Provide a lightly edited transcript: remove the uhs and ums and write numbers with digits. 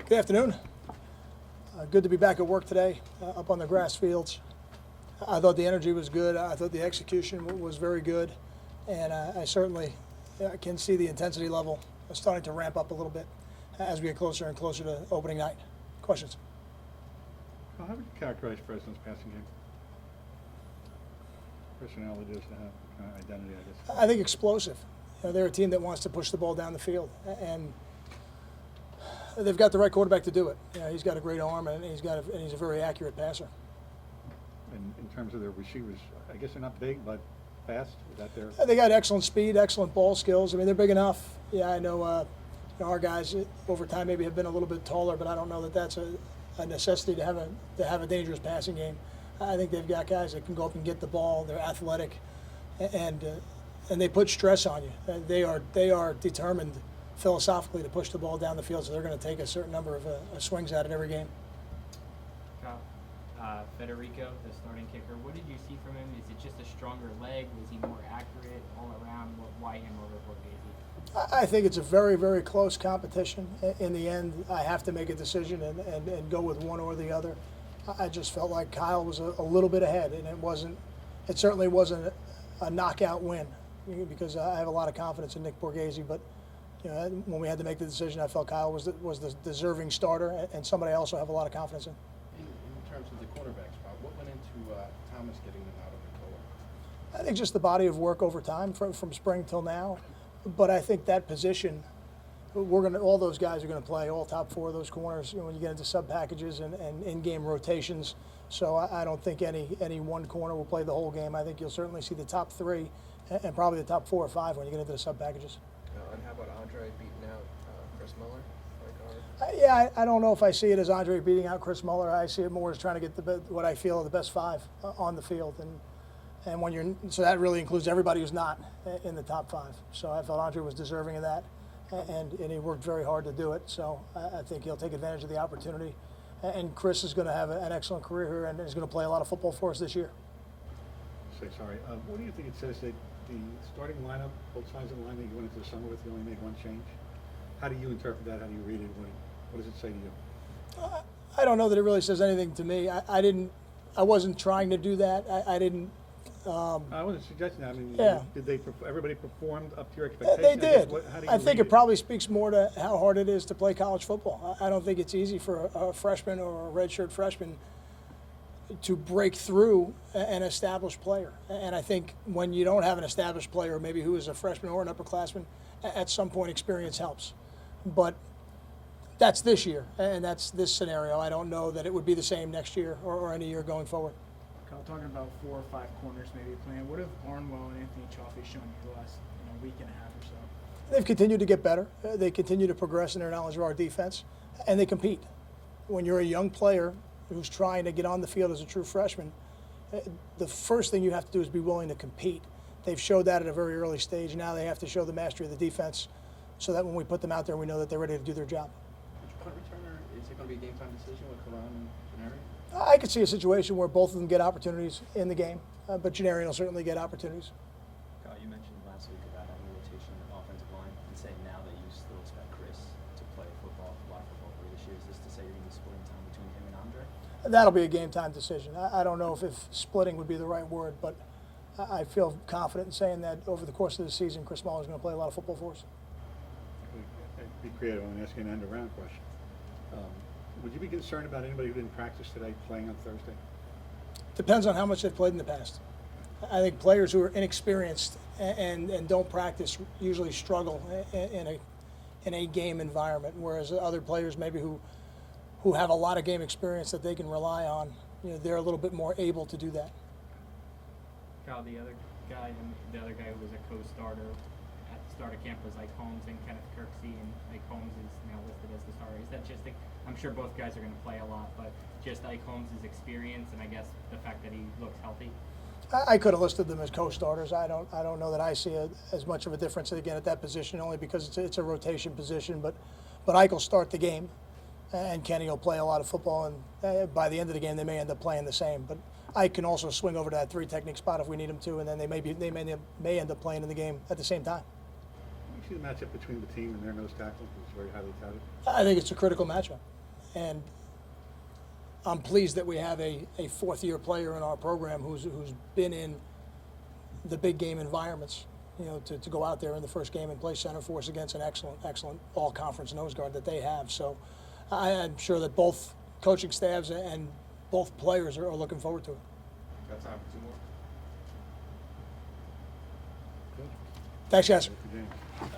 Good afternoon. Good to be back at work today, up on the grass fields. I thought the energy was good. I thought the execution was very good, and I certainly can see the intensity level starting to ramp up a little bit as we get closer and closer to opening night. Questions? How would you characterize Fresno's passing game? Personality is to have kind of identity, I guess. I think explosive. They're a team that wants to push the ball down the field, and they've got the right quarterback to do it. He's got a great arm, and he's a very accurate passer. And in terms of their receivers, I guess they're not big, but fast. Is that their? They got excellent speed, excellent ball skills. I mean, they're big enough. Yeah, I know. Our guys over time maybe have been a little bit taller, but I don't know that that's a necessity to have a dangerous passing game. I think they've got guys that can go up and get the ball. They're athletic, and they put stress on you. They are determined philosophically to push the ball down the field, so they're going to take a certain number of swings at it every game. Federico, the starting kicker, what did you see from him? Is it just a stronger leg? Was he more accurate all around? Why him over Borghese? I think it's a very, very close competition. In the end, I have to make a decision and go with one or the other. I just felt like Kyle was a little bit ahead, and it certainly wasn't a knockout win, because I have a lot of confidence in Nick Borghese, but when we had to make the decision, I felt Kyle was the deserving starter, and somebody I also have a lot of confidence in. In terms of the quarterback spot, what went into Thomas getting them out of the goal? I think just the body of work over time from spring till now, but I think that position, all those guys are going to play, all top four of those corners, when you get into sub packages and in-game rotations. So I don't think any one corner will play the whole game. I think you'll certainly see the top three and probably the top 4 or 5 when you get into the sub packages. And how about Andre beating out Chris Muller? Yeah, I don't know if I see it as Andre beating out Chris Muller. I see it more as trying to get what I feel are the best 5 on the field, and so that really includes everybody who's not in the top 5. So I felt Andre was deserving of that, and he worked very hard to do it. So I think he'll take advantage of the opportunity. And Chris is going to have an excellent career here, and is going to play a lot of football for us this year. Sorry. What do you think it says that the starting lineup, both sides of the line that you went into the summer with, you only made one change? How do you interpret that? How do you read it? What does it say to you? I don't know that it really says anything to me. I wasn't trying to do that. I didn't. I wasn't suggesting that. I mean, yeah. Everybody performed up to your expectations? They did. I think it it probably speaks more to how hard it is to play college football. I don't think it's easy for a freshman or a redshirt freshman to break through an established player. And I think when you don't have an established player, maybe who is a freshman or an upperclassman, at some point experience helps. But that's this year, and that's this scenario. I don't know that it would be the same next year or any year going forward. Kyle, talking about 4 or 5 corners maybe playing, what have Barnwell and Anthony Chaffee shown you the last week and a half or so? They've continued to get better. They continue to progress in their knowledge of our defense, and they compete. When you're a young player who's trying to get on the field as a true freshman, the first thing you have to do is be willing to compete. They've showed that at a very early stage. Now they have to show the mastery of the defense so that when we put them out there, we know that they're ready to do their job. Punt returner, is it going to be a game time decision with Karan and Canary? I could see a situation where both of them get opportunities in the game, but Janarian will certainly get opportunities. Kyle, you mentioned last week about having a rotation in the offensive line and saying now that you still expect Chris to play football, live football for you this year. Is this to say you're going to be splitting time between him and Andre? That'll be a game time decision. I don't know if splitting would be the right word, but I feel confident in saying that over the course of the season, Chris Muller is going to play a lot of football for us. Be creative. I'm going to ask you an end-around question. Would you be concerned about anybody who didn't practice today playing on Thursday? Depends on how much they've played in the past. I think players who are inexperienced and don't practice usually struggle in a game environment, whereas other players maybe who have a lot of game experience that they can rely on, they're a little bit more able to do that. Kyle, the other guy who was a co-starter at the start of camp was Ike Holmes and Kenneth Kirksey, and Ike Holmes is now listed as the starter. Is that just I'm sure both guys are going to play a lot, but just Ike Holmes' experience and I guess the fact that he looks healthy? I could have listed them as co-starters. I don't know that I see as much of a difference again at that position, only because it's a rotation position. But Ike will start the game, and Kenny will play a lot of football, and by the end of the game they may end up playing the same. But Ike can also swing over to that 3 technique spot if we need him to, and then they may end up playing in the game at the same time. You see the matchup between the team and their nose tackle is very highly touted. I think it's a critical matchup. And I'm pleased that we have a fourth-year player in our program who's been in the big game environments, you know, to go out there in the first game and play center for us against an excellent all-conference nose guard that they have. So I'm sure that both coaching staffs and both players are looking forward to it. Got time for two more? Good. Thanks, guys. Good for James.